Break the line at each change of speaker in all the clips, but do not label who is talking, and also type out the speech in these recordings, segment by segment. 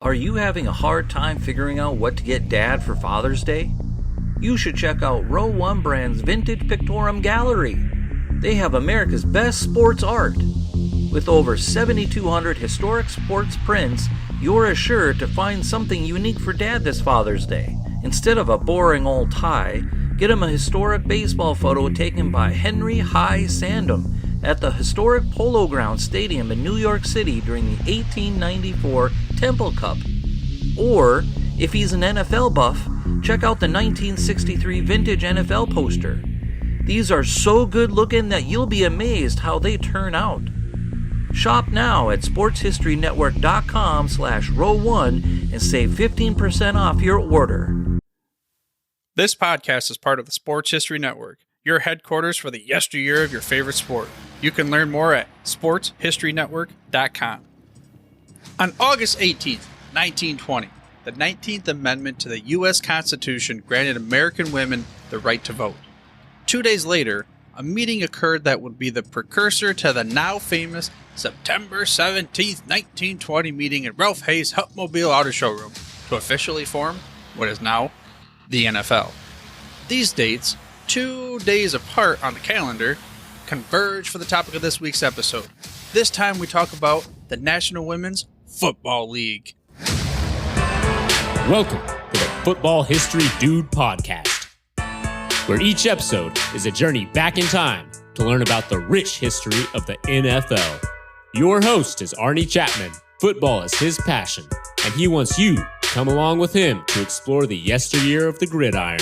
Are you having a hard time figuring out what to get Dad for Father's Day? You should check out Row 1 Brand's Vintage Pictorum Gallery. They have America's best sports art. With over 7,200 historic sports prints, you're assured to find something unique for Dad this Father's Day. Instead of a boring old tie, get him a historic baseball photo taken by Henry High Sandom at the historic Polo Grounds Stadium in New York City during the 1894 Temple Cup. Or, if he's an NFL buff, check out the 1963 vintage NFL poster. These are so good looking that you'll be amazed how they turn out. Shop now at sportshistorynetwork.com/row1 and save 15% off your order.
This podcast is part of the Sports History Network, your headquarters for the yesteryear of your favorite sport. You can learn more at sportshistorynetwork.com. On August 18th, 1920, the 19th Amendment to the U.S. Constitution granted American women the right to vote. 2 days later, a meeting occurred that would be the precursor to the now famous September 17th, 1920 meeting in Ralph Hayes Hupmobile Auto Showroom to officially form what is now the NFL. These dates, 2 days apart on the calendar, converge for the topic of this week's episode. This time we talk about the National Women's Football League.
Welcome to the Football History Dude Podcast, where each episode is a journey back in time to learn about the rich history of the NFL. Your host is Arnie Chapman. Football is his passion, and he wants you to come along with him to explore the yesteryear of the gridiron.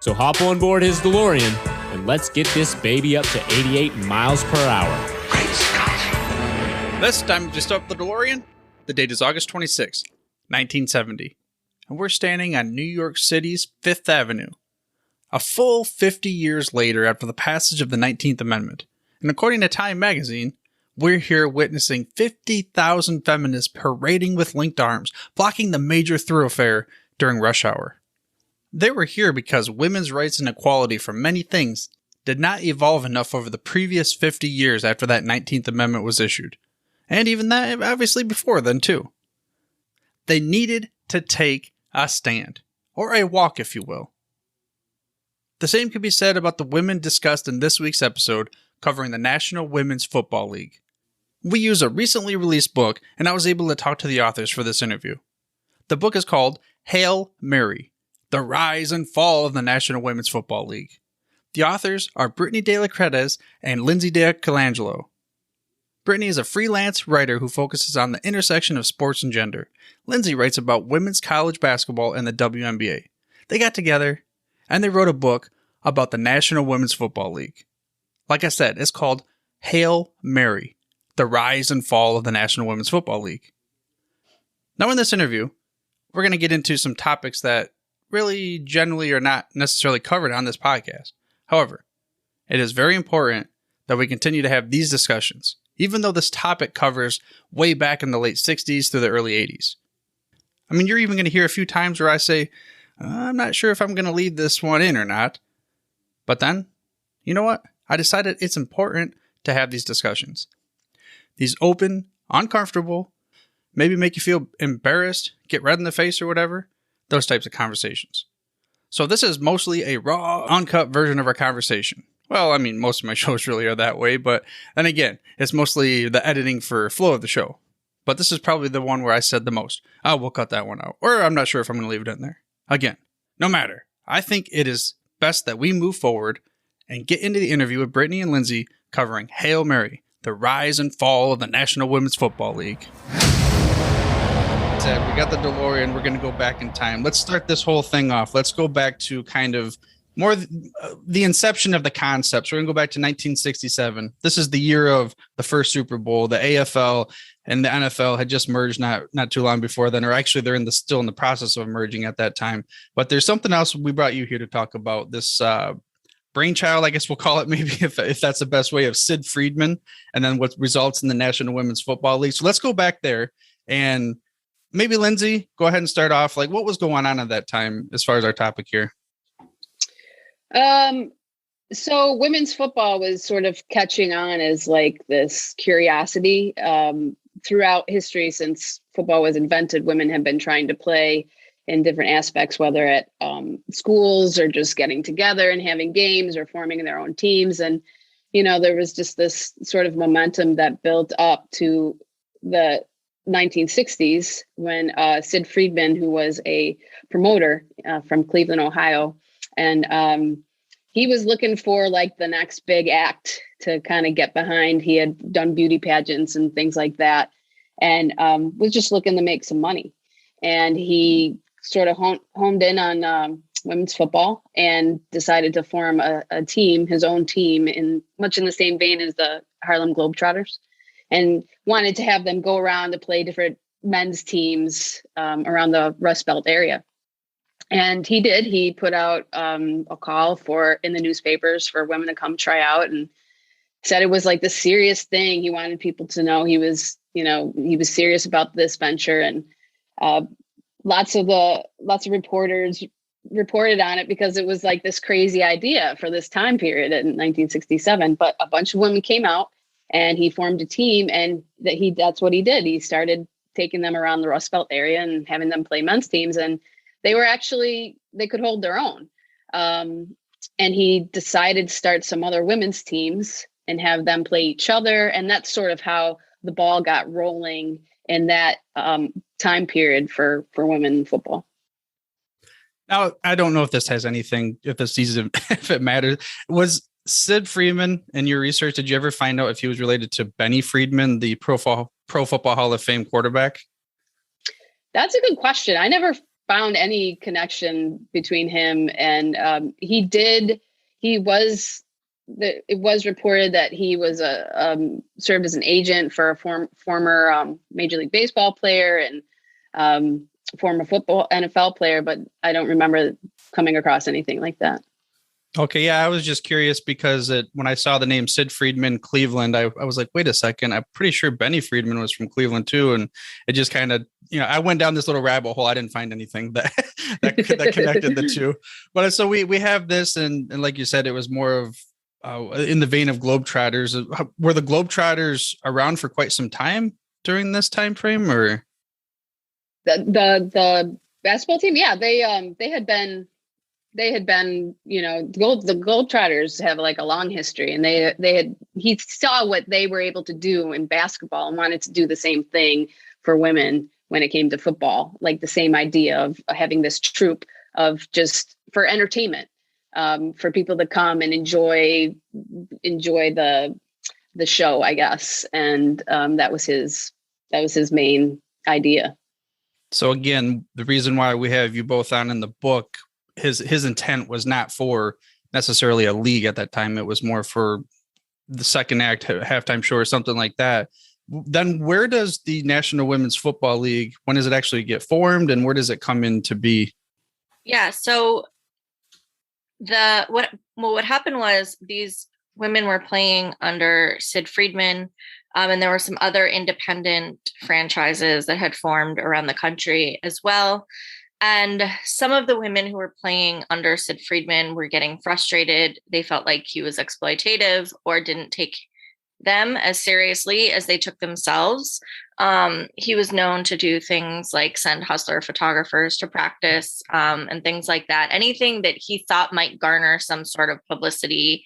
So hop on board his DeLorean, and let's get this baby up to 88 miles per hour.
Great Scott!
This time, just up the DeLorean. The date is August 26, 1970, and we're standing on New York City's Fifth Avenue. A full 50 years later after the passage of the 19th Amendment, and according to Time magazine, we're here witnessing 50,000 feminists parading with linked arms, blocking the major thoroughfare during rush hour. They were here because women's rights and equality for many things did not evolve enough over the previous 50 years after that 19th Amendment was issued. And even that, obviously, before then, too. They needed to take a stand, or a walk, if you will. The same could be said about the women discussed in this week's episode covering the National Women's Football League. We use a recently released book, and I was able to talk to the authors for this interview. The book is called Hail Mary: The Rise and Fall of the National Women's Football League. The authors are Brittany De La Credes and Lindsay De Colangelo. Brittany is a freelance writer who focuses on the intersection of sports and gender. Lindsay writes about women's college basketball and the WNBA. They got together, and they wrote a book about the National Women's Football League. Like I said, it's called Hail Mary: The Rise and Fall of the National Women's Football League. Now in this interview, we're going to get into some topics that really generally are not necessarily covered on this podcast. However, it is very important that we continue to have these discussions, even though this topic covers way back in the late 60s through the early 80s. I mean, you're even going to hear a few times where I say, I'm not sure if I'm going to leave this one in or not. But then, you know what? I decided it's important to have these discussions. These open, uncomfortable, maybe make you feel embarrassed, get red in the face or whatever, those types of conversations. So this is mostly a raw, uncut version of our conversation. Well, I mean, most of my shows really are that way, but then again, it's mostly the editing for flow of the show. But this is probably the one where I said the most. Oh, we'll cut that one out. Or I'm not sure if I'm going to leave it in there. Again, no matter. I think it is best that we move forward and get into the interview with Brittany and Lindsay covering Hail Mary: The Rise and Fall of the National Women's Football League. We got the DeLorean. We're going to go back in time. Let's start this whole thing off. Let's go back to kind of more the inception of the concepts. We're going to go back to 1967. This is the year of the first Super Bowl. The AFL and the NFL had just merged not too long before then, or actually they're still in the process of merging at that time. But there's something else we brought you here to talk about. This brainchild, I guess we'll call it, maybe if that's the best way, of Sid Friedman, and then what results in the National Women's Football League. So let's go back there, and maybe Lindsay, go ahead and start off. Like, what was going on at that time as far as our topic here?
So women's football was sort of catching on as like this curiosity.
throughout history, since football was invented, women have been trying to play in different aspects, whether at schools or just getting together and having games or forming their own teams. And, there was just this sort of momentum that built up to the 1960s when Sid Friedman, who was a promoter from Cleveland, Ohio, and he was looking for like the next big act to kind of get behind. He had done beauty pageants and things like that, and was just looking to make some money. And he sort of honed in on women's football and decided to form a team, his own team, in much in the same vein as the Harlem Globetrotters, and wanted to have them go around to play different men's teams around the Rust Belt area. And he did. He put out a call in the newspapers for women to come try out, and said it was like the serious thing. He wanted people to know he was serious about this venture. And lots of reporters reported on it because it was like this crazy idea for this time period in 1967. But a bunch of women came out, and he formed a team, and that's what he did. He started taking them around the Rust Belt area and having them play men's teams, and they could hold their own. And he decided to start some other women's teams and have them play each other. And that's sort of how the ball got rolling in that time period for women in football.
Now, I don't know if this has anything, if it matters. Was Sid Friedman, in your research, did you ever find out if he was related to Benny Friedman, the Pro Football Hall of Fame quarterback? That's
a good question. I never found any connection between him and it was reported that he was served as an agent for a former Major League Baseball player and former NFL player, but I don't remember coming across anything like that.
Okay, yeah, I was just curious because when I saw the name Sid Friedman, Cleveland, I was like, wait a second, I'm pretty sure Benny Friedman was from Cleveland too, and it just kind of, I went down this little rabbit hole. I didn't find anything that connected the two. But so we have this, and like you said, it was more of in the vein of Globetrotters. Were the Globetrotters around for quite some time during this time frame, or
the basketball team? Yeah, they had been. The Globetrotters have like a long history, and he saw what they were able to do in basketball and wanted to do the same thing for women when it came to football, like the same idea of having this troupe of just for entertainment, for people to come and enjoy the show, I guess. And that was his main idea.
So again, the reason why we have you both on in the book, his intent was not for necessarily a league at that time. It was more for the second act, halftime show or something like that. Then where does the National Women's Football League, when does it actually get formed, and where does it come in to be?
Yeah. So what happened was these women were playing under Sid Friedman, and there were some other independent franchises that had formed around the country as well. And some of the women who were playing under Sid Friedman were getting frustrated. They felt like he was exploitative or didn't take them as seriously as they took themselves. He was known to do things like send hustler photographers to practice and things like that. Anything that he thought might garner some sort of publicity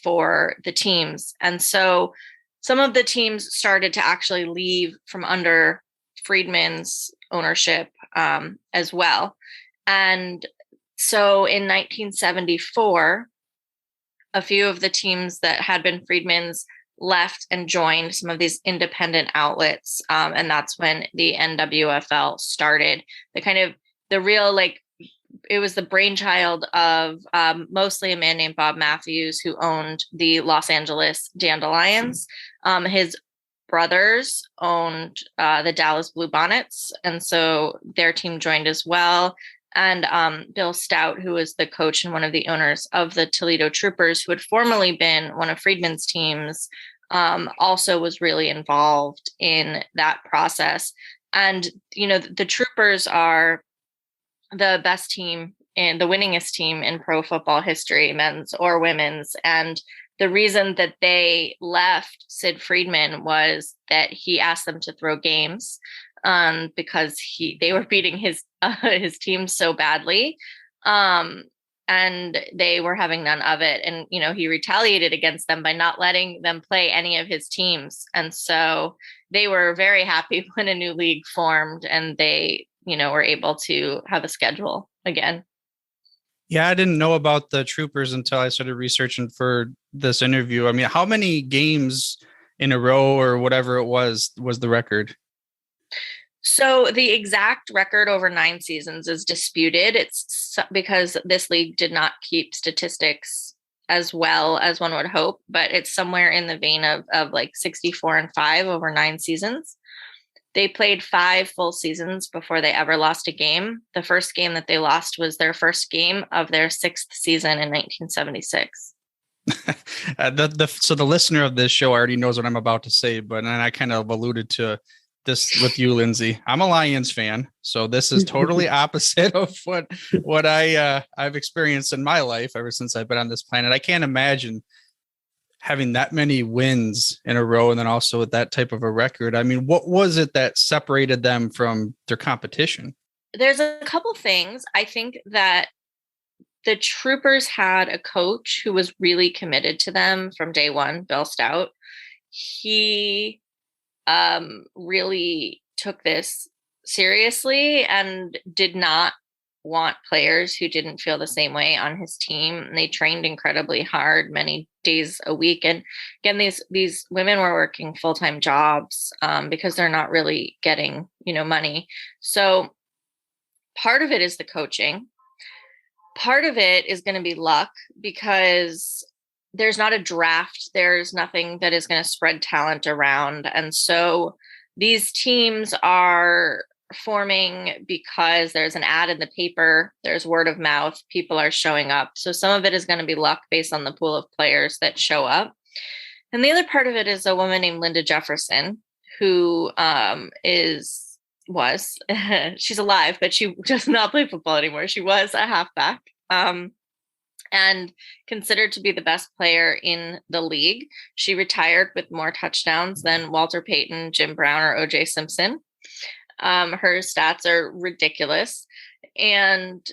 for the teams. And so some of the teams started to actually leave from under Friedman's ownership as well. And so in 1974, a few of the teams that had been Friedman's left and joined some of these independent outlets. And that's when the NWFL started. It was the brainchild of mostly a man named Bob Matthews, who owned the Los Angeles Dandelions. His brothers owned the Dallas Bluebonnets, and so their team joined as well. And Bill Stout, who was the coach and one of the owners of the Toledo Troopers, who had formerly been one of Friedman's teams, also was really involved in that process. And, the Troopers are the best team and the winningest team in pro football history, men's or women's. And the reason that they left Sid Friedman was that he asked them to throw games because they were beating his team so badly. And they were having none of it. And, he retaliated against them by not letting them play any of his teams. And so they were very happy when a new league formed and they, were able to have a schedule again.
Yeah, I didn't know about the Troopers until I started researching for this interview. I mean, how many games in a row or whatever it was the record?
So the exact record over 9 seasons is disputed. It's because this league did not keep statistics as well as one would hope, but it's somewhere in the vein of like 64-5 over 9 seasons. They played 5 full seasons before they ever lost a game. The first game that they lost was their first game of their 6th season in 1976.
So the listener of this show already knows what I'm about to say, but then I kind of alluded to this with you, Lindsay. I'm a Lions fan, so this is totally opposite of what I've experienced in my life ever since I've been on this planet. I can't imagine having that many wins in a row and then also with that type of a record. I mean, what was it that separated them from their competition?
There's a couple things. I think that the Troopers had a coach who was really committed to them from day one, Bill Stout. He really took this seriously and did not want players who didn't feel the same way on his team. And they trained incredibly hard, many days a week. And again, these women were working full-time jobs because they're not really getting, money. So part of it is the coaching. Part of it is going to be luck because there's not a draft. There's nothing that is going to spread talent around. And so these teams are forming because there's an ad in the paper, there's word of mouth, people are showing up. So some of it is going to be luck based on the pool of players that show up. And the other part of it is a woman named Linda Jefferson, who was she's alive, but she does not play football anymore. She was a halfback. And considered to be the best player in the league. She retired with more touchdowns than Walter Payton, Jim Brown, or O.J. Simpson. Her stats are ridiculous. And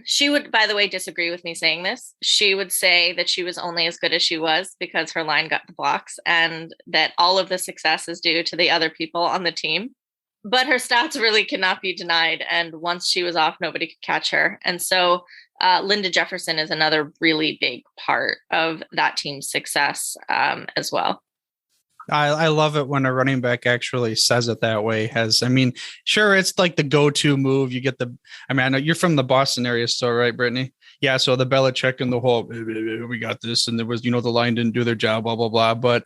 she would, by the way, disagree with me saying this. She would say that she was only as good as she was because her line got the blocks and that all of the success is due to the other people on the team. But her stats really cannot be denied. And once she was off, nobody could catch her. And so Linda Jefferson is another really big part of that team's success as well.
I love it when a running back actually says it that way. Sure, it's like the go-to move. You get I know you're from the Boston area, so right, Brittany? Yeah, so the Belichick and the whole, we got this, and there was, the line didn't do their job, blah, blah, blah. But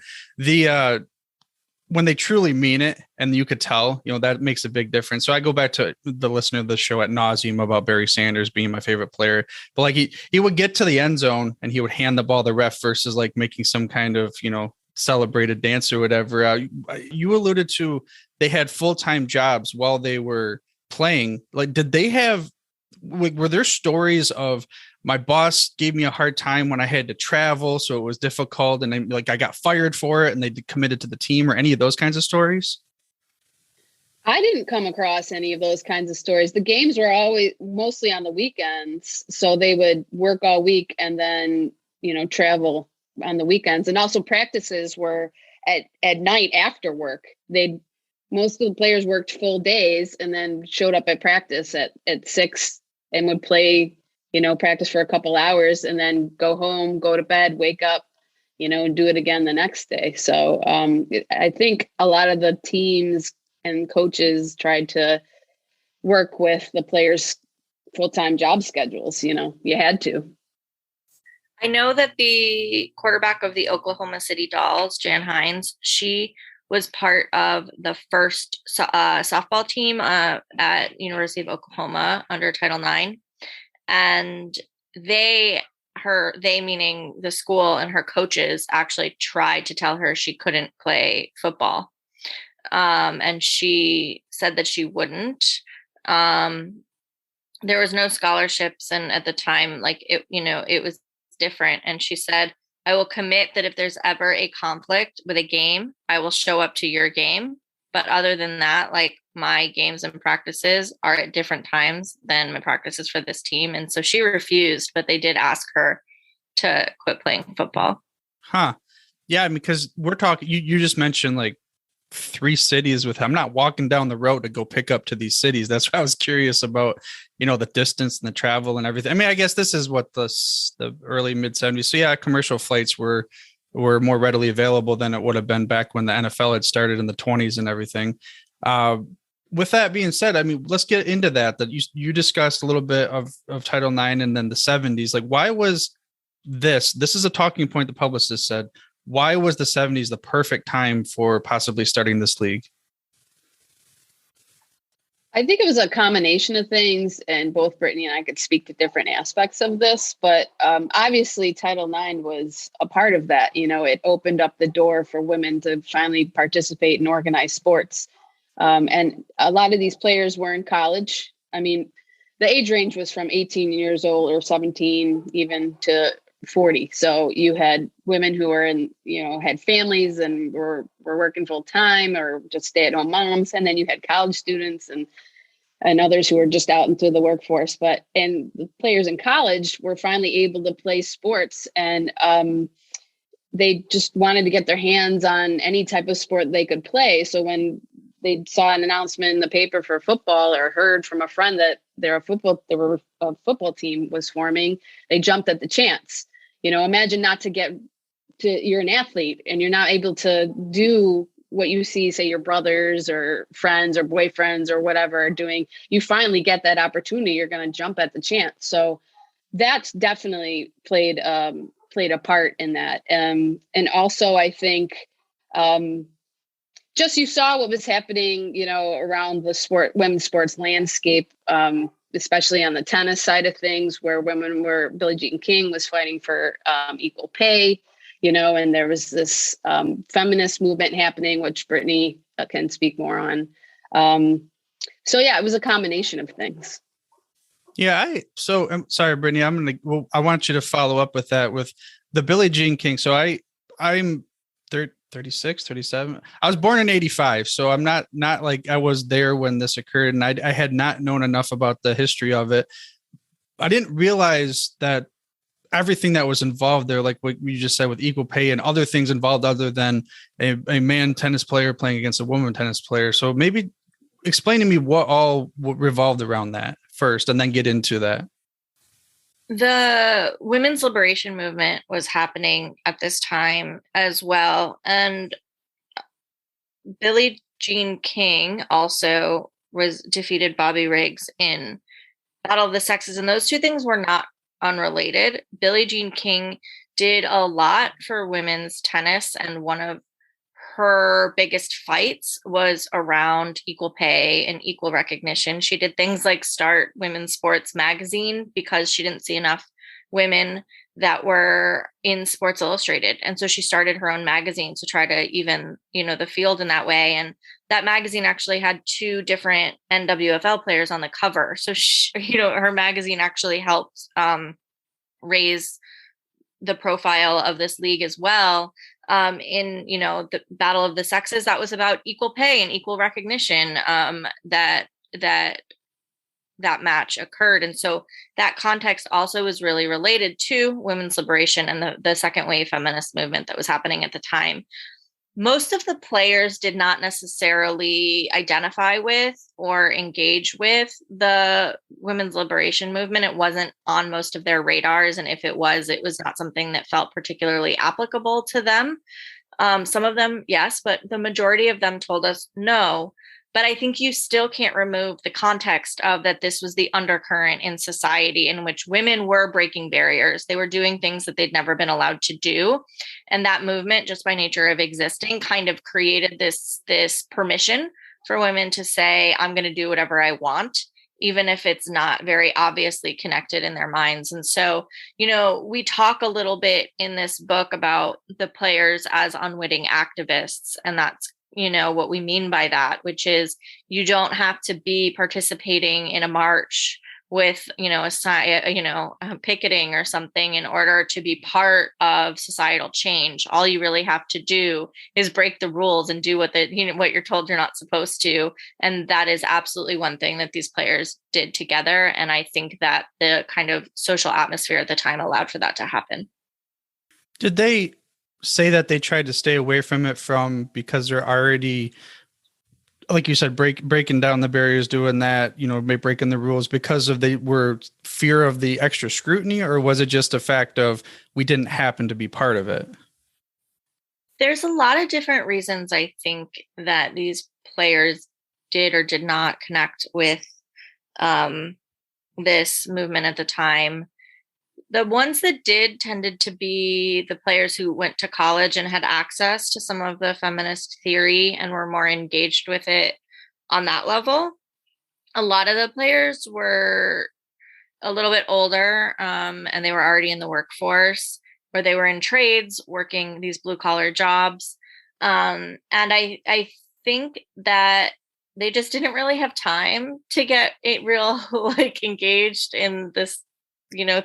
when they truly mean it, and you could tell, that makes a big difference. So I go back to the listener of the show at nauseum about Barry Sanders being my favorite player, but like he would get to the end zone and he would hand the ball to the ref versus like making some kind of, celebrated dance or whatever. You alluded to they had full-time jobs while they were playing. Like, did they have, were there stories of my boss gave me a hard time when I had to travel, so it was difficult, and I got fired for it, and they committed to the team, or any of those kinds of stories?
I didn't come across any of those kinds of stories. The games were always mostly on the weekends, so they would work all week and then, travel on the weekends. And also practices were at night after work. Most of the players worked full days and then showed up at practice at 6 and would play, practice for a couple hours and then go home, go to bed, wake up, and do it again the next day. So I think a lot of the teams and coaches tried to work with the players' full-time job schedules. You had to.
I know that the quarterback of the Oklahoma City Dolls, Jan Hines, she was part of the first softball team at University of Oklahoma under Title IX. And they meaning the school and her coaches, actually tried to tell her she couldn't play football. And she said that she wouldn't. There was no scholarships. And at the time, it was different. And she said I will commit that if there's ever a conflict with a game, I will show up to your game. But other than that, like my games and practices are at different times than my practices for this team. And so she refused, but they did ask her to quit playing football.
Huh. Yeah, because we're talking, you just mentioned like 3 cities with him. I'm not walking down the road to go pick up to these cities. That's why I was curious about, the distance and the travel and everything. I mean, I guess this is what the early mid 70s. So yeah, commercial flights were more readily available than it would have been back when the NFL had started in the 20s and everything. With that being said, I mean, let's get into that you discussed a little bit of Title IX and then the 70s. Like, why was this is a talking point the publicist said, why was the 70s the perfect time for possibly starting this league?
I think it was a combination of things, and both Brittany and I could speak to different aspects of this, but obviously Title IX was a part of that. It opened up the door for women to finally participate in organized sports. And a lot of these players were in college. I mean, the age range was from 18 years old or 17 even to 40. So you had women who were had families and were working full time or just stay at home moms. And then you had college students and others who were just out into the workforce. And the players in college were finally able to play sports, and they just wanted to get their hands on any type of sport they could play. So when they saw an announcement in the paper for football or heard from a friend that a football team was forming, they jumped at the chance. Imagine you're an athlete and you're not able to do what you see, say, your brothers or friends or boyfriends or whatever are doing. You finally get that opportunity, you're going to jump at the chance. So that's definitely played a part in that. And also, I think just you saw what was happening, around the women's sports landscape, especially on the tennis side of things, where Billie Jean King was fighting for equal pay, and there was this feminist movement happening, which Brittany can speak more on. So yeah, it was a combination of things.
Yeah. I'm sorry, Brittany, I want you to follow up with that with the Billie Jean King. So I'm 36, 37. I was born in 85. So I'm not like I was there when this occurred. And I had not known enough about the history of it. I didn't realize that everything that was involved there, like what you just said with equal pay and other things involved other than a man tennis player playing against a woman tennis player. So maybe explain to me what revolved around that first and then get into that.
The women's liberation movement was happening at this time as well. And Billie Jean King also defeated Bobby Riggs in Battle of the Sexes. And those two things were not unrelated. Billie Jean King did a lot for women's tennis, and one of her biggest fights was around equal pay and equal recognition. She did things like start Women's Sports Magazine because she didn't see enough women that were in Sports Illustrated. And so she started her own magazine to try to even, the field in that way. And that magazine actually had 2 different NWFL players on the cover. So, her magazine actually helped raise the profile of this league as well. In the Battle of the Sexes, that was about equal pay and equal recognition that match occurred. And so that context also was really related to women's liberation and the second wave feminist movement that was happening at the time. Most of the players did not necessarily identify with or engage with the women's liberation movement. It wasn't on most of their radars. And if it was not something that felt particularly applicable to them. Some of them, yes, but the majority of them told us no. But I think you still can't remove the context of that this was the undercurrent in society in which women were breaking barriers. They were doing things that they'd never been allowed to do. And that movement, just by nature of existing, kind of created this permission for women to say, I'm going to do whatever I want, even if it's not very obviously connected in their minds. And so, we talk a little bit in this book about the players as unwitting activists. And that's what we mean by that, which is you don't have to be participating in a march with, a sign, picketing or something in order to be part of societal change. All you really have to do is break the rules and do what what you're told you're not supposed to. And that is absolutely one thing that these players did together. And I think that the kind of social atmosphere at the time allowed for that to happen.
Did they say that they tried to stay away from it because they're already, like you said, breaking down the barriers, doing that, breaking the rules because they were fear of the extra scrutiny, or was it just a fact of we didn't happen to be part of it?
There's a lot of different reasons I think that these players did or did not connect with this movement at the time. The ones that did tended to be the players who went to college and had access to some of the feminist theory and were more engaged with it on that level. A lot of the players were a little bit older, and they were already in the workforce, or they were in trades working these blue collar jobs. And I think that they just didn't really have time to get it real engaged in this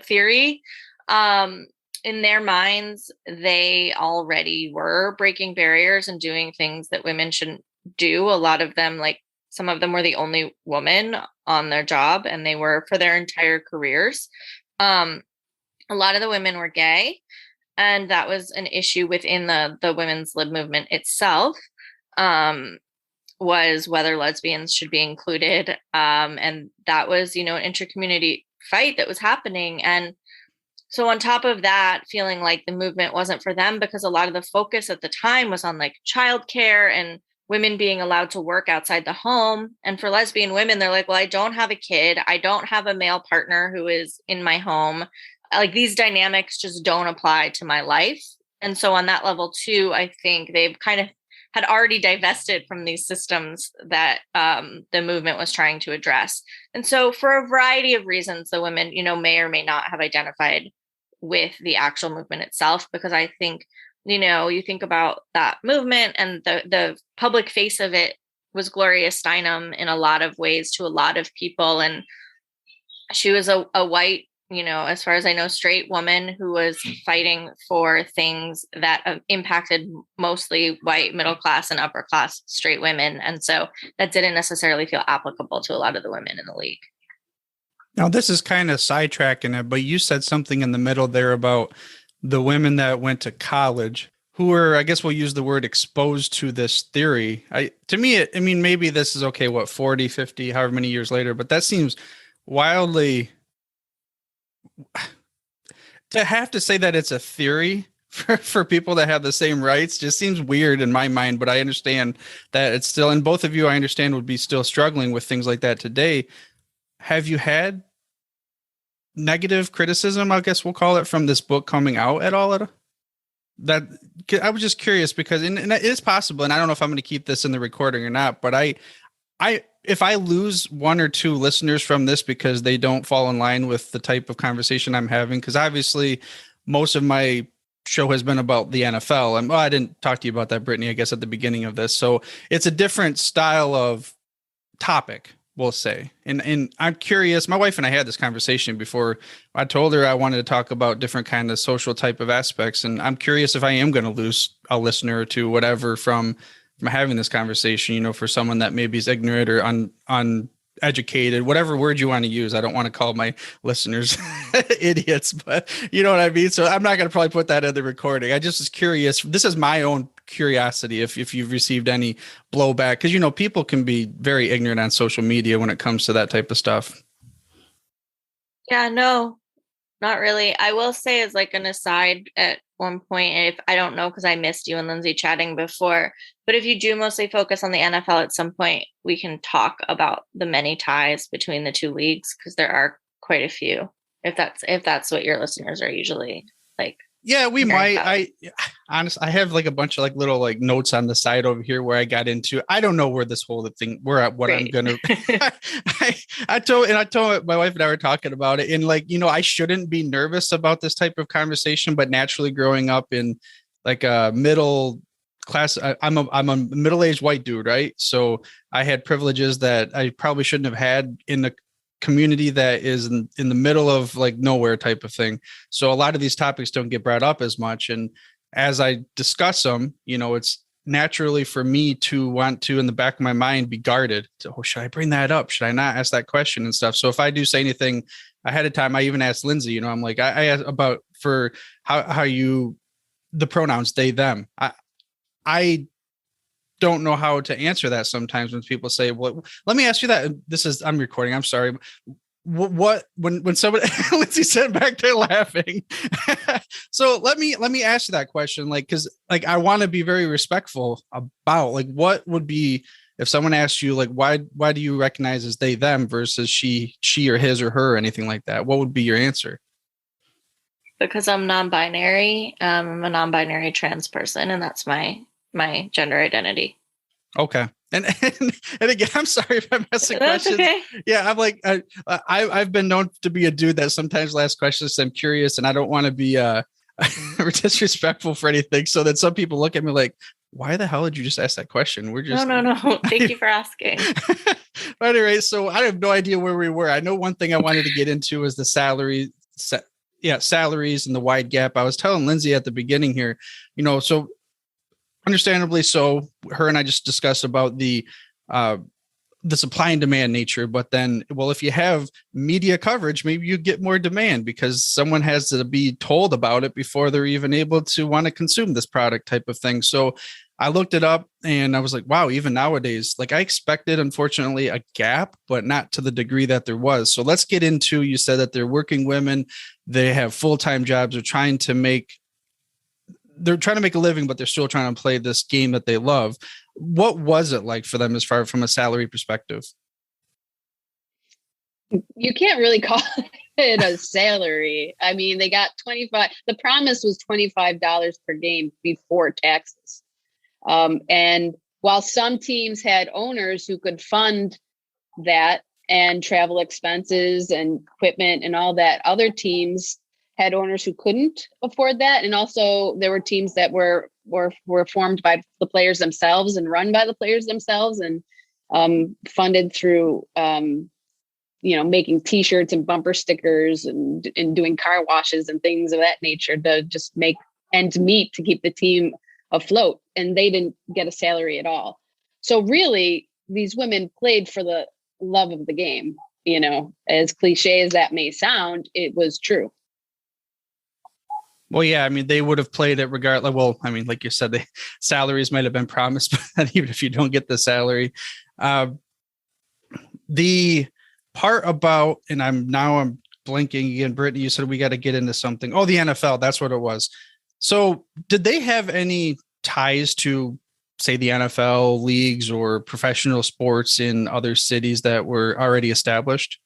theory. In their minds, they already were breaking barriers and doing things that women shouldn't do. A lot of them, some of them were the only woman on their job, and they were for their entire careers. A lot of the women were gay, and that was an issue within the women's lib movement itself, was whether lesbians should be included. And that was, an intercommunity fight that was happening. And so on top of that, feeling like the movement wasn't for them because a lot of the focus at the time was on childcare and women being allowed to work outside the home. And for lesbian women, they're like, well, I don't have a kid. I don't have a male partner who is in my home. These dynamics just don't apply to my life. And so on that level too, I think they've kind of had already divested from these systems that the movement was trying to address. And so for a variety of reasons, the women, may or may not have identified with the actual movement itself, because I think, you think about that movement and the public face of it was Gloria Steinem in a lot of ways to a lot of people. And she was a white, as far as I know, straight woman who was fighting for things that impacted mostly white middle class and upper class straight women. And so that didn't necessarily feel applicable to a lot of the women in the league.
Now, this is kind of sidetracking it, but you said something in the middle there about the women that went to college who were, I guess we'll use the word, exposed to this theory. Maybe this is okay, 40, 50, however many years later, but that seems wildly... To have to say that it's a theory for people that have the same rights just seems weird in my mind, but I understand that it's still, and both of you I understand would be still struggling with things like that today. Have you had negative criticism, I guess we'll call it, from this book coming out at all? That I was just curious because and it is possible, and I don't know if I'm going to keep this in the recording or not, but if I lose one or two listeners from this because they don't fall in line with the type of conversation I'm having, because obviously most of my show has been about the NFL. And I didn't talk to you about that, Brittany, I guess at the beginning of this. So it's a different style of topic, we'll say. And I'm curious, my wife and I had this conversation before. I told her I wanted to talk about different kind of social type of aspects. And I'm curious if I am going to lose a listener or two, whatever, from having this conversation, for someone that maybe is ignorant or uneducated, whatever word you want to use. I don't want to call my listeners idiots, but you know what I mean? So I'm not going to probably put that in the recording. I just was curious. This is my own curiosity. If you've received any blowback, because, people can be very ignorant on social media when it comes to that type of stuff.
Yeah, no, not really. I will say as an aside at one point, if I don't know, because I missed you and Lindsay chatting before, but if you do mostly focus on the NFL at some point, we can talk about the many ties between the two leagues, because there are quite a few, if that's what your listeners are usually like.
Yeah, we might. I have a bunch of little notes on the side over here where I got into. I don't know where this whole thing. We're at what Great. I'm gonna. I told my wife and I were talking about it, and I shouldn't be nervous about this type of conversation, but naturally growing up in a middle class, I'm a middle-aged white dude, right? So I had privileges that I probably shouldn't have had in the community that is in the middle of like nowhere type of thing. So a lot of these topics don't get brought up as much. And as I discuss them, it's naturally for me to want to, in the back of my mind, be guarded. So, should I bring that up? Should I not ask that question and stuff? So if I do say anything ahead of time, I even asked Lindsay, I'm like, I asked about for how you, the pronouns, they, them. I don't know how to answer that sometimes when people say, well, let me ask you that. I'm recording. I'm sorry. What when someone Lindsay said back there laughing. So let me ask you that question, because I want to be very respectful about what would be if someone asked you why do you recognize as they, them versus she or his or her or anything like that? What would be your answer?
Because I'm non-binary. I'm a non-binary trans person, and that's my gender identity.
Okay. And again, I'm sorry if I'm asking
That's
questions.
okay.
Yeah, I'm like, I've been known to be a dude that sometimes asks questions. I'm curious, and I don't want to be disrespectful for anything. So that some people look at me like, why the hell did you just ask that question? We're just
no. Thank you for asking.
But anyway, so I have no idea where we were. I know one thing I wanted to get into is the salaries and the wide gap. I was telling Lindsay at the beginning here, so understandably so, her and I just discussed about the supply and demand nature. But then, well, if you have media coverage, maybe you get more demand because someone has to be told about it before they're even able to want to consume this product type of thing. So I looked it up and I was like, wow, even nowadays, I expected, unfortunately, a gap, but not to the degree that there was. So let's get into, you said that they're working women, they have full-time jobs, they're trying to make a living, but they're still trying to play this game that they love. What was it like for them as far from a salary perspective?
You can't really call it a salary. I mean, they got the promise was $25 per game before taxes. And while some teams had owners who could fund that and travel expenses and equipment and all that, other teams had owners who couldn't afford that. And also there were teams that were formed by the players themselves and run by the players themselves and funded through, making t-shirts and bumper stickers and doing car washes and things of that nature to just make ends meet to keep the team afloat. And they didn't get a salary at all. So really, these women played for the love of the game. As cliche as that may sound, it was true.
Well, yeah, I mean, they would have played it regardless. Well, I mean, like you said, the salaries might have been promised, but even if you don't get the salary, the part about, and I'm blanking again, Brittany, you said we got to get into something. Oh, the NFL, that's what it was. So did they have any ties to, say, the NFL leagues or professional sports in other cities that were already established?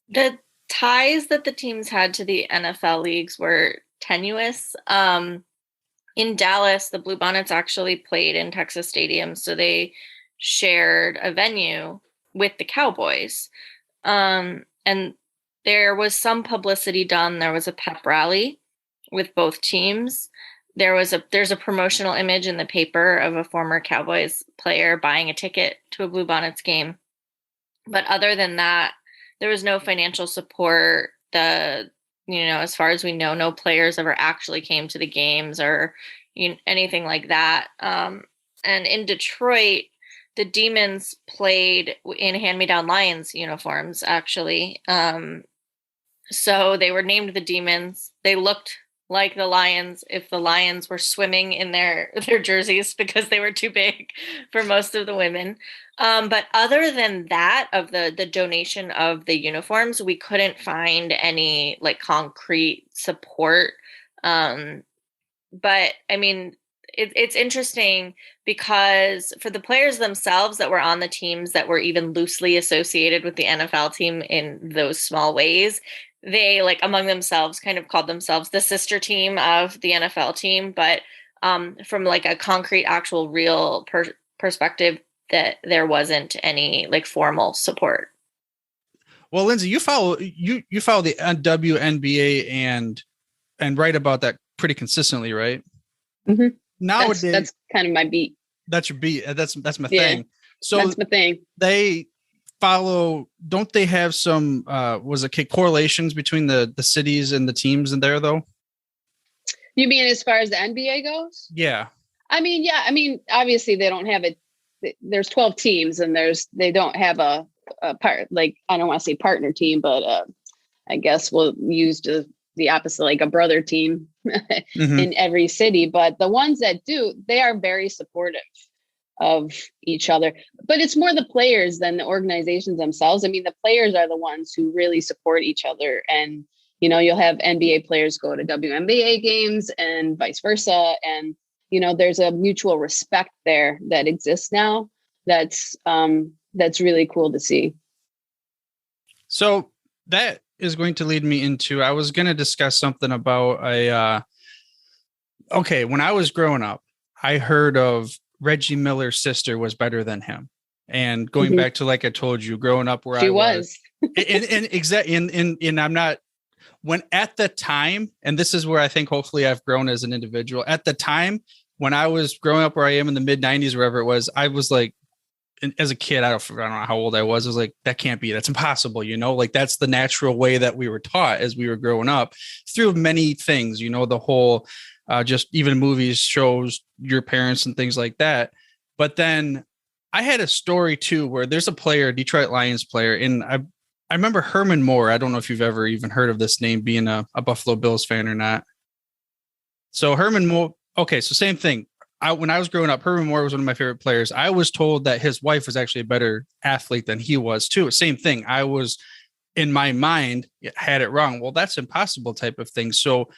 The ties that the teams had to the NFL leagues were tenuous. In Dallas, the Bluebonnets actually played in Texas Stadium, so they shared a venue with the Cowboys. And there was some publicity done. There was a pep rally with both teams. There's a promotional image in the paper of a former Cowboys player buying a ticket to a Bluebonnets game. But other than that, there was no financial support. As far as we know, no players ever actually came to the games or anything like that. And in Detroit, the Demons played in hand-me-down Lions uniforms, actually. So they were named the Demons. They looked like the Lions if the Lions were swimming in their jerseys because they were too big for most of the women. But other than that, of the donation of the uniforms, we couldn't find any concrete support. But I mean, it's interesting because for the players themselves that were on the teams that were even loosely associated with the NFL team in those small ways, they among themselves kind of called themselves the sister team of the NFL team. But from a concrete, actual, real perspective, that there wasn't any formal support.
Well, Lindsay, you follow the WNBA and write about that pretty consistently, right?
Mm-hmm.
Nowadays,
that's kind of my beat.
That's your beat. That's my thing. So
that's my thing.
follow, don't they have some, correlations between the cities and the teams in there though?
You mean as far as the NBA goes?
Yeah.
I mean, obviously they don't have it. There's 12 teams and they don't have a part, like, I don't want to say partner team, but I guess we'll use the opposite, like a brother team in every city. But the ones that do, they are very supportive of each other. But it's more the players than the organizations themselves. I mean, the players are the ones who really support each other. And, you'll have NBA players go to WNBA games and vice versa. And, there's a mutual respect there that exists now. That's really cool to see.
So that is going to lead me into, I was going to discuss something about when I was growing up, I heard of Reggie Miller's sister was better than him. And going back to, like I told you, growing up where
she
I
was.
and I'm not, when at the time, and this is where I think hopefully I've grown as an individual. At the time when I was growing up where I am in the mid 90s, wherever it was, I was like, as a kid, I don't know how old I was. I was like, that can't be, that's impossible. Like that's the natural way that we were taught as we were growing up through many things, the whole, just even movies, shows, your parents and things like that. But then I had a story too, where there's a player, Detroit Lions player. And I remember Herman Moore. I don't know if you've ever even heard of this name, being a Buffalo Bills fan or not. So Herman Moore. Okay. So same thing. When I was growing up, Herman Moore was one of my favorite players. I was told that his wife was actually a better athlete than he was too. Same thing. I was, in my mind, had it wrong. Well, that's impossible type of thing. So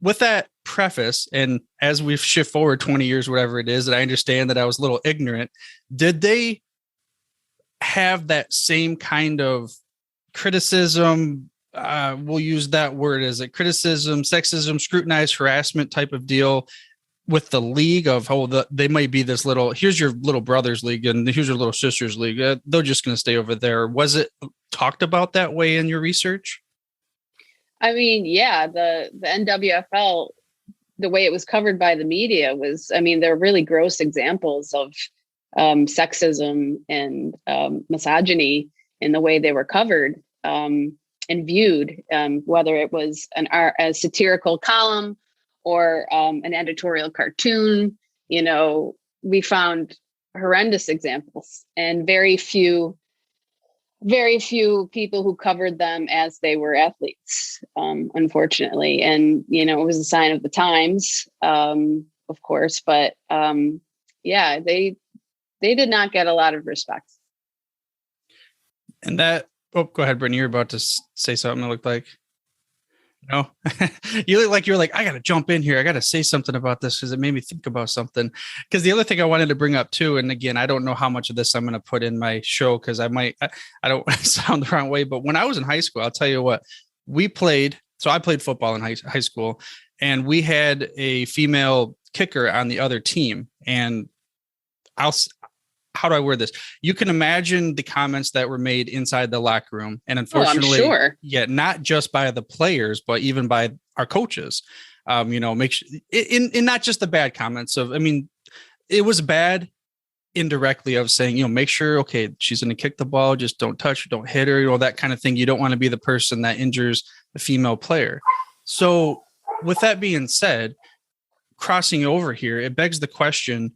with that preface, and as we shift forward 20 years, whatever it is, and I understand that I was a little ignorant, did they have that same kind of criticism? We'll use that word. Is it criticism, sexism, scrutinized harassment type of deal with the league of, they might be this little, here's your little brother's league and here's your little sister's league. They're just going to stay over there. Was it talked about that way in your research?
I mean, yeah, the NWFL, the way it was covered by the media was, I mean, there are really gross examples of sexism and misogyny in the way they were covered and viewed, whether it was a satirical column or an editorial cartoon. We found horrendous examples and very few people who covered them as they were athletes, unfortunately. And, it was a sign of the times, of course, but yeah, they did not get a lot of respect.
And that, go ahead, Brittany, you're about to say something. It looked like. No, you look like you're like, I got to jump in here. I got to say something about this because it made me think about something. Because the other thing I wanted to bring up too, and again, I don't know how much of this I'm going to put in my show because I don't want to sound the wrong way. But when I was in high school, I'll tell you what, we played. So I played football in high school, and we had a female kicker on the other team. And how do I word this? You can imagine the comments that were made inside the locker room. And unfortunately,
I'm sure.
Yeah, not just by the players, but even by our coaches, make sure in not just the bad comments of, I mean, it was bad indirectly of saying, make sure, okay, she's going to kick the ball. Just don't touch her, don't hit her, that kind of thing. You don't want to be the person that injures the female player. So with that being said, crossing over here, it begs the question,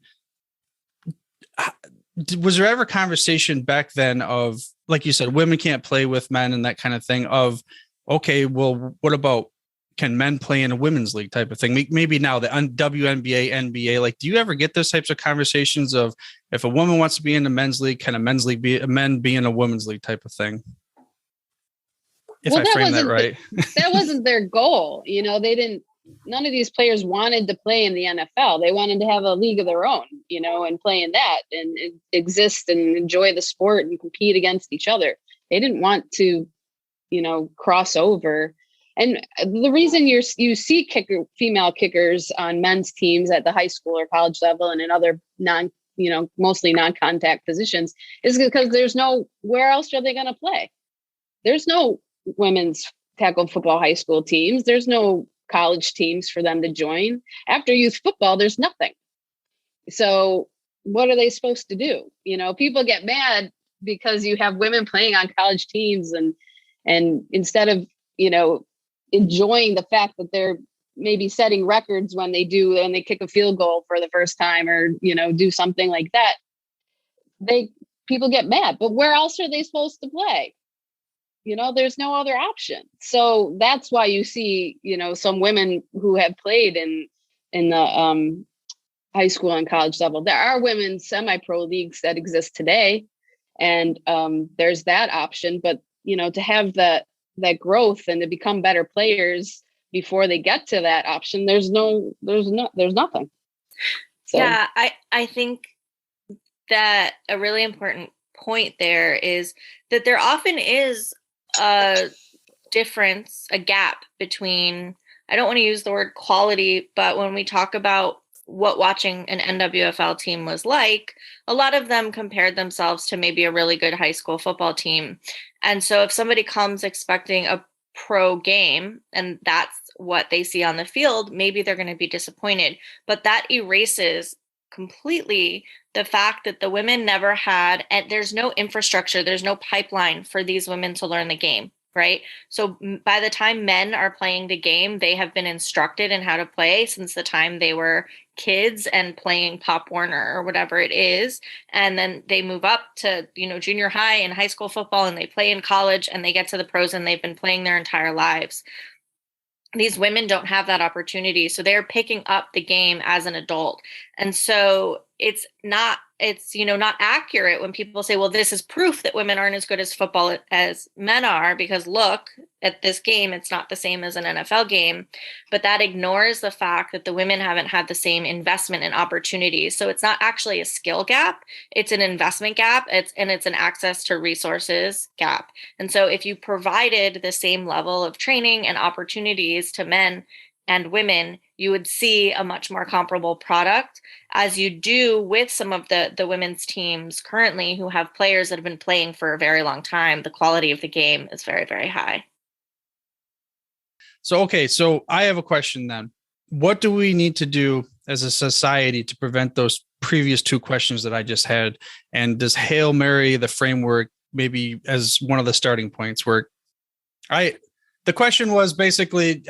was there ever conversation back then of, like you said, women can't play with men and that kind of thing of, okay, well, what about, can men play in a women's league type of thing? Maybe now the WNBA, NBA, like, do you ever get those types of conversations of, if a woman wants to be in a men's league, can a men's league be a men be in a women's league type of thing? If I frame that right.
That wasn't their goal. None of these players wanted to play in the NFL. They wanted to have a league of their own, and play in that and exist and enjoy the sport and compete against each other. They didn't want to, cross over. And the reason you see female kickers on men's teams at the high school or college level and in other mostly non-contact positions is because there's where else are they going to play? There's no women's tackle football high school teams. There's no college teams for them to join. After youth football, there's nothing. So what are they supposed to do? People get mad because you have women playing on college teams, and instead of, enjoying the fact that they're maybe setting records when they kick a field goal for the first time, or, do something like that, people get mad. But where else are they supposed to play? There's no other option. So that's why you see, some women who have played in the high school and college level. There are women's semi-pro leagues that exist today, and there's that option. But to have that growth and to become better players before they get to that option, there's nothing. So.
Yeah, I think that a really important point there is that there often is a difference, a gap between, I don't want to use the word quality, but when we talk about what watching an NWFL team was like, a lot of them compared themselves to maybe a really good high school football team. And so if somebody comes expecting a pro game and that's what they see on the field, maybe they're going to be disappointed. But that erases completely the fact that the women never had, and there's no infrastructure, there's no pipeline for these women to learn the game, right? So by the time men are playing the game, they have been instructed in how to play since the time they were kids and playing Pop Warner or whatever it is. And then they move up to, junior high and high school football, and they play in college, and they get to the pros, and they've been playing their entire lives. These women don't have that opportunity. So they're picking up the game as an adult. And so it's not accurate when people say, well, this is proof that women aren't as good as football as men are, because look at this game, it's not the same as an NFL game. But that ignores the fact that the women haven't had the same investment and opportunities. So it's not actually a skill gap, it's an investment gap, it's an access to resources gap. And so if you provided the same level of training and opportunities to men and women, you would see a much more comparable product, as you do with some of the women's teams currently who have players that have been playing for a very long time. The quality of the game is very, very high.
So I have a question then. What do we need to do as a society to prevent those previous two questions that I just had? And does Hail Mary, the framework, maybe as one of the starting points where the question was basically,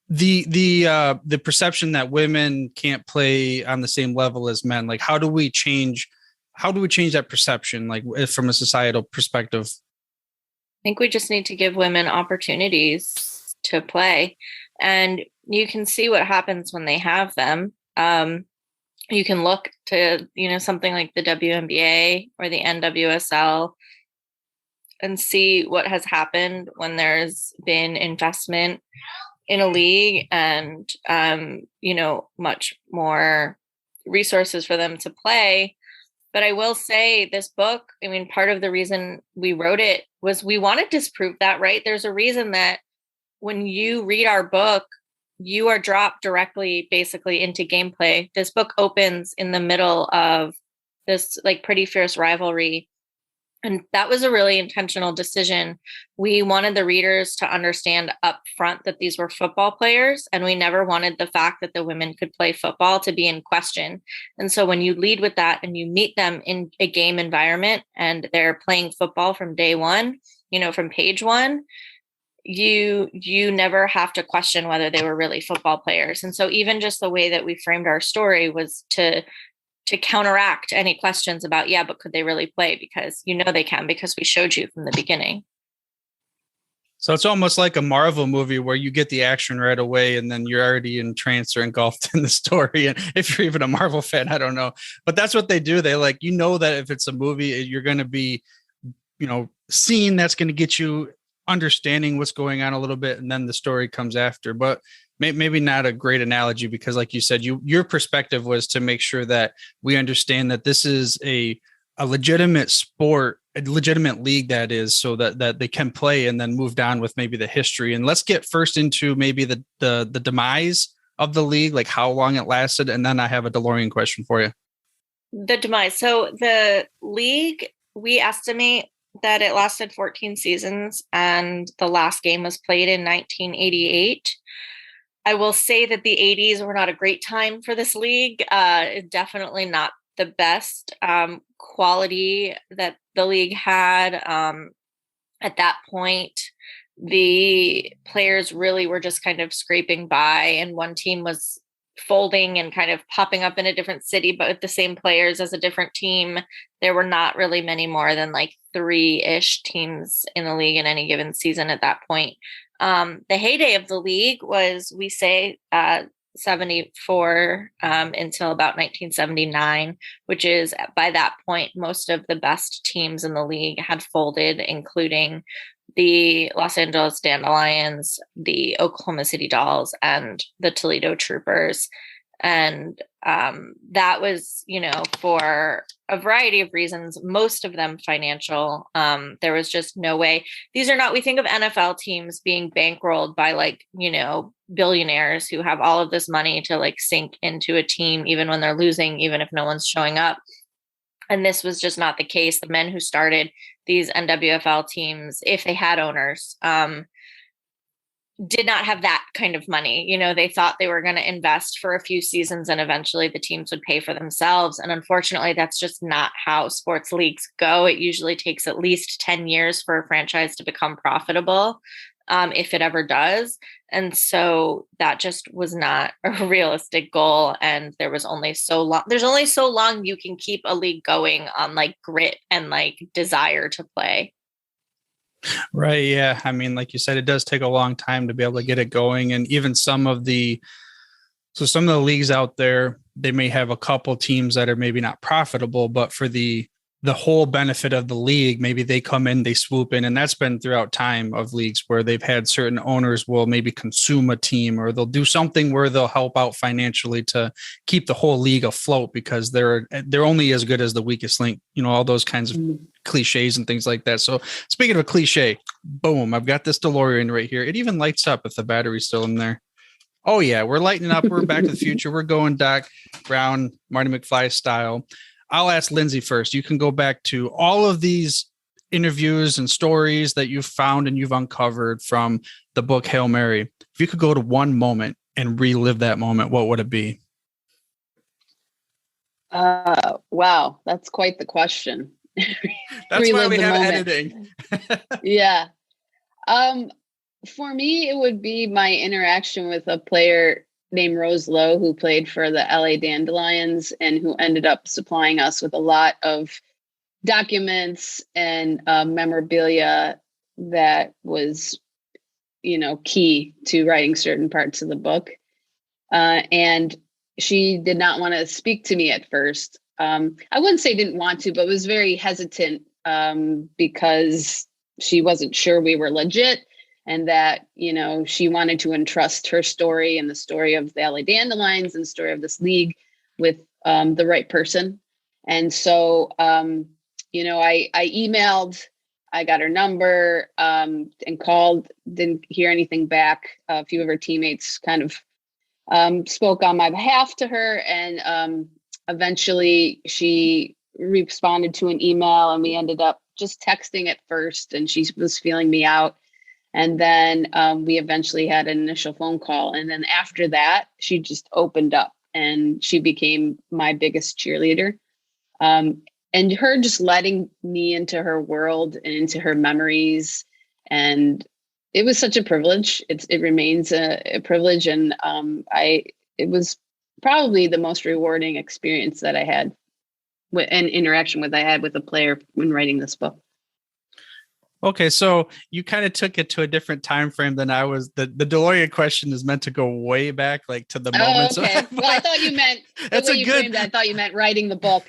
the perception that women can't play on the same level as men, like how do we change that perception, like from a societal perspective?
I think we just need to give women opportunities to play, and you can see what happens when they have them. You can look to, something like the WNBA or the NWSL and see what has happened when there's been investment in a league and, much more resources for them to play. But I will say this book, part of the reason we wrote it was we want to disprove that, right? There's a reason that when you read our book, you are dropped directly basically into gameplay. This book opens in the middle of this pretty fierce rivalry. And that was a really intentional decision. We wanted the readers to understand up front that these were football players, and we never wanted the fact that the women could play football to be in question. And so when you lead with that and you meet them in a game environment and they're playing football from day one, from page one, you never have to question whether they were really football players. And so even just the way that we framed our story was to counteract any questions about, but could they really play? Because they can, because we showed you from the beginning.
So it's almost like a Marvel movie where you get the action right away and then you're already entranced or engulfed in the story. And if you're even a Marvel fan, I don't know, but that's what they do. They that if it's a movie, you're going to be, scene that's going to get you understanding what's going on a little bit. And then the story comes after, but maybe not a great analogy, because like you said, your perspective was to make sure that we understand that this is a legitimate sport, a legitimate league, that is, so that they can play and then moved on with maybe the history. And let's get first into maybe the demise of the league, like how long it lasted. And then I have a DeLorean question for you.
The demise. So the league, we estimate that it lasted 14 seasons and the last game was played in 1988. I will say that the 80s were not a great time for this league. Definitely not the best quality that the league had. At that point, the players really were just kind of scraping by, and one team was folding and kind of popping up in a different city, but with the same players as a different team. There were not really many more than like 3-ish teams in the league in any given season at that point. The heyday of the league was, we say, 74 until about 1979, which is, by that point, most of the best teams in the league had folded, including the Los Angeles Dandelions, the Oklahoma City Dolls, and the Toledo Troopers. And that was, for a variety of reasons, most of them financial. There was just no way. These are not, we think of NFL teams being bankrolled by billionaires who have all of this money to sink into a team, even when they're losing, even if no one's showing up. And this was just not the case. The men who started these NWFL teams, if they had owners, did not have that kind of money. They thought they were going to invest for a few seasons and eventually the teams would pay for themselves. And unfortunately, that's just not how sports leagues go. It usually takes at least 10 years for a franchise to become profitable, if it ever does. And so that just was not a realistic goal. And there's only so long you can keep a league going on grit and desire to play.
Right. Yeah. I mean, like you said, it does take a long time to be able to get it going. And even some of the leagues out there, they may have a couple teams that are maybe not profitable, but for the whole benefit of the league, maybe they come in, they swoop in. And that's been throughout time of leagues where they've had certain owners will maybe consume a team, or they'll do something where they'll help out financially to keep the whole league afloat, because they're only as good as the weakest link, all those kinds of cliches and things like that. So speaking of a cliche, boom, I've got this DeLorean right here. It even lights up if the battery's still in there. Oh yeah, we're lighting up. We're Back to the Future. We're going Doc Brown, Marty McFly style. I'll ask Lindsay first. You can go back to all of these interviews and stories that you've found and you've uncovered from the book Hail Mary. If you could go to one moment and relive that moment, what would it be?
Wow, that's quite the question.
That's why we have editing.
Yeah. For me, it would be my interaction with a player named Rose Lowe, who played for the LA Dandelions and who ended up supplying us with a lot of documents and memorabilia that was, key to writing certain parts of the book. And she did not want to speak to me at first. I wouldn't say didn't want to, but was very hesitant because she wasn't sure we were legit. And that, she wanted to entrust her story and the story of the LA Dandelions and the story of this league with the right person. And so, I emailed, I got her number and called, didn't hear anything back. A few of her teammates kind of spoke on my behalf to her. And eventually she responded to an email, and we ended up just texting at first, and she was feeling me out. And then we eventually had an initial phone call. And then after that, she just opened up and she became my biggest cheerleader. And her just letting me into her world and into her memories. And it was such a privilege. It remains a privilege. And it was probably the most rewarding experience that I had and interaction I had with a player when writing this book.
Okay, so you kind of took it to a different time frame than I was. The DeLorean question is meant to go way back, to the moment.
Okay. Well, I thought you meant I thought you meant writing the book.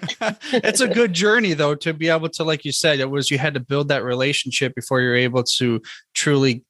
It's a good journey, though, to be able to, like you said, you had to build that relationship before you're able to truly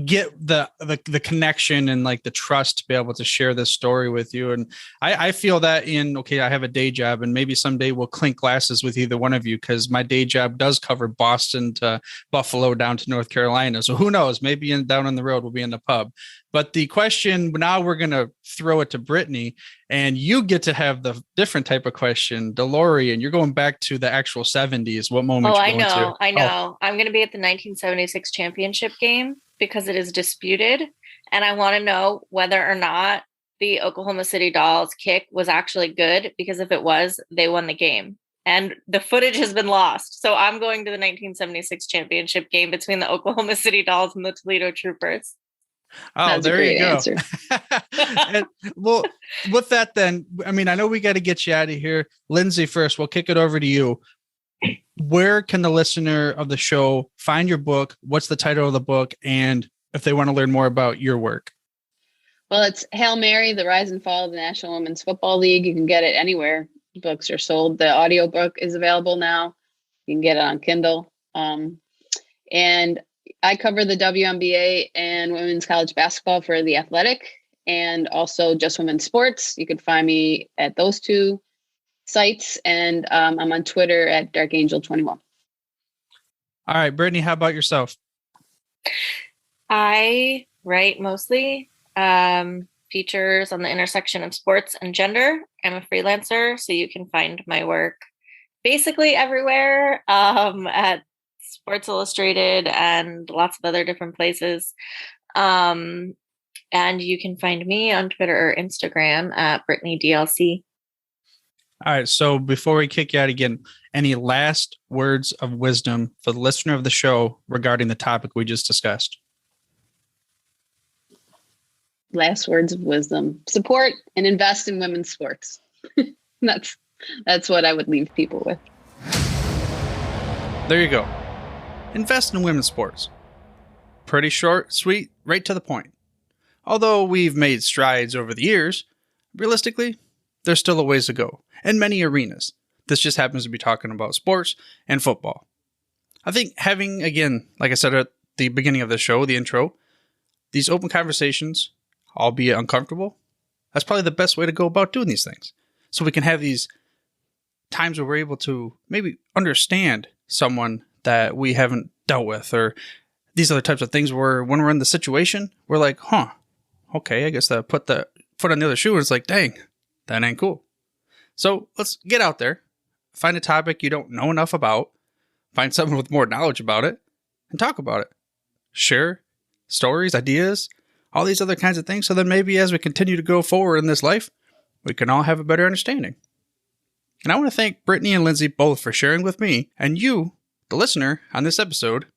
get the connection and the trust to be able to share this story with you. And I feel that I have a day job, and maybe someday we'll clink glasses with either one of you, because my day job does cover Boston to Buffalo down to North Carolina. So who knows, maybe down on the road we'll be in the pub. But the question now, we're going to throw it to Brittany, and you get to have the different type of question. DeLorean, you're going back to the actual 70s. What moment?
I know. Oh. I'm going to be at the 1976 championship game, because it is disputed. And I want to know whether or not the Oklahoma City Dolls kick was actually good, because if it was, they won the game. And the footage has been lost. So I'm going to the 1976 championship game between the Oklahoma City Dolls and the Toledo Troopers.
Oh,
That's
there you go.
answer.
And, well, with that then, I mean, I know we got to get you out of here. Lindsay, first, we'll kick it over to you. Where can the listener of the show find your book? What's the title of the book? And if they want to learn more about your work?
Well, it's Hail Mary, The Rise and Fall of the National Women's Football League. You can get it anywhere books are sold. The audiobook is available now. You can get it on Kindle. And I cover the WNBA and women's college basketball for The Athletic, and also Just Women's Sports. You can find me at those two sites, and I'm on Twitter at DarkAngel21.
All right, Brittany, how about yourself?
I write mostly features on the intersection of sports and gender. I'm a freelancer, so you can find my work basically everywhere, at Sports Illustrated and lots of other different places. And you can find me on Twitter or Instagram at BrittanyDLC.
All right, so before we kick you out again, any last words of wisdom for the listener of the show regarding the topic we just discussed?
Last words of wisdom: support and invest in women's sports. That's what I would leave people with.
There you go. Invest in women's sports. Pretty short, sweet, right to the point. Although we've made strides over the years, realistically, there's still a ways to go in many arenas. This just happens to be talking about sports and football. I think having, again, like I said at the beginning of the show, the intro, these open conversations, albeit uncomfortable, that's probably the best way to go about doing these things. So we can have these times where we're able to maybe understand someone that we haven't dealt with, or these other types of things where when we're in the situation, we're like, okay, I guess that put the foot on the other shoe, and it's like, dang, that ain't cool. So let's get out there, find a topic you don't know enough about, find someone with more knowledge about it, and talk about it. Share stories, ideas, all these other kinds of things, so that maybe as we continue to go forward in this life, we can all have a better understanding. And I want to thank Brittany and Lindsay both for sharing with me and you, the listener, on this episode.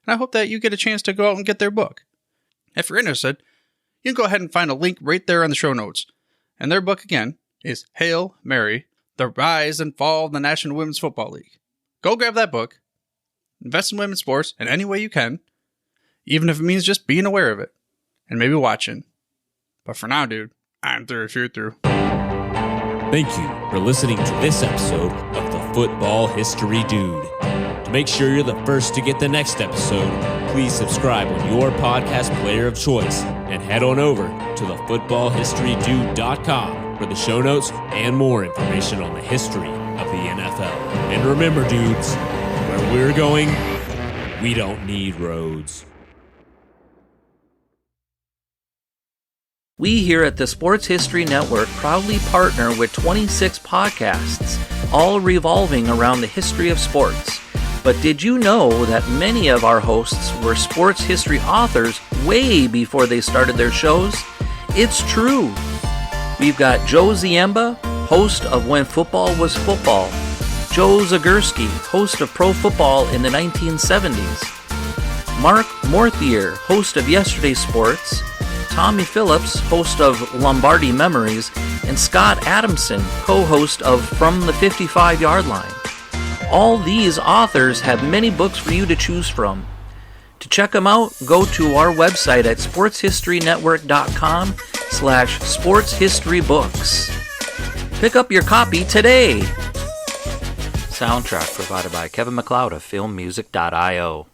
And I hope that you get a chance to go out and get their book. If you're interested, you can go ahead and find a link right there on the show notes. And their book, again, is Hail Mary, The Rise and Fall of the National Women's Football League. Go grab that book. Invest in women's sports in any way you can, even if it means just being aware of it and maybe watching. But for now, dude, I'm through if you're through.
Thank you for listening to this episode of the Football History Dude. To make sure you're the first to get the next episode, please subscribe on your podcast player of choice and head on over to thefootballhistorydude.com for the show notes and more information on the history of the NFL. And remember, dudes, where we're going, we don't need roads.
We here at the Sports History Network proudly partner with 26 podcasts, all revolving around the history of sports. But did you know that many of our hosts were sports history authors way before they started their shows? It's true. We've got Joe Ziemba, host of When Football Was Football, Joe Zagurski, host of Pro Football in the 1970s, Mark Morthier, host of Yesterday's Sports, Tommy Phillips, host of Lombardi Memories, and Scott Adamson, co-host of From the 55-Yard Line. All these authors have many books for you to choose from. To check them out, go to our website at sportshistorynetwork.com/sportshistorybooks. Pick up your copy today. Soundtrack provided by Kevin MacLeod of filmmusic.io.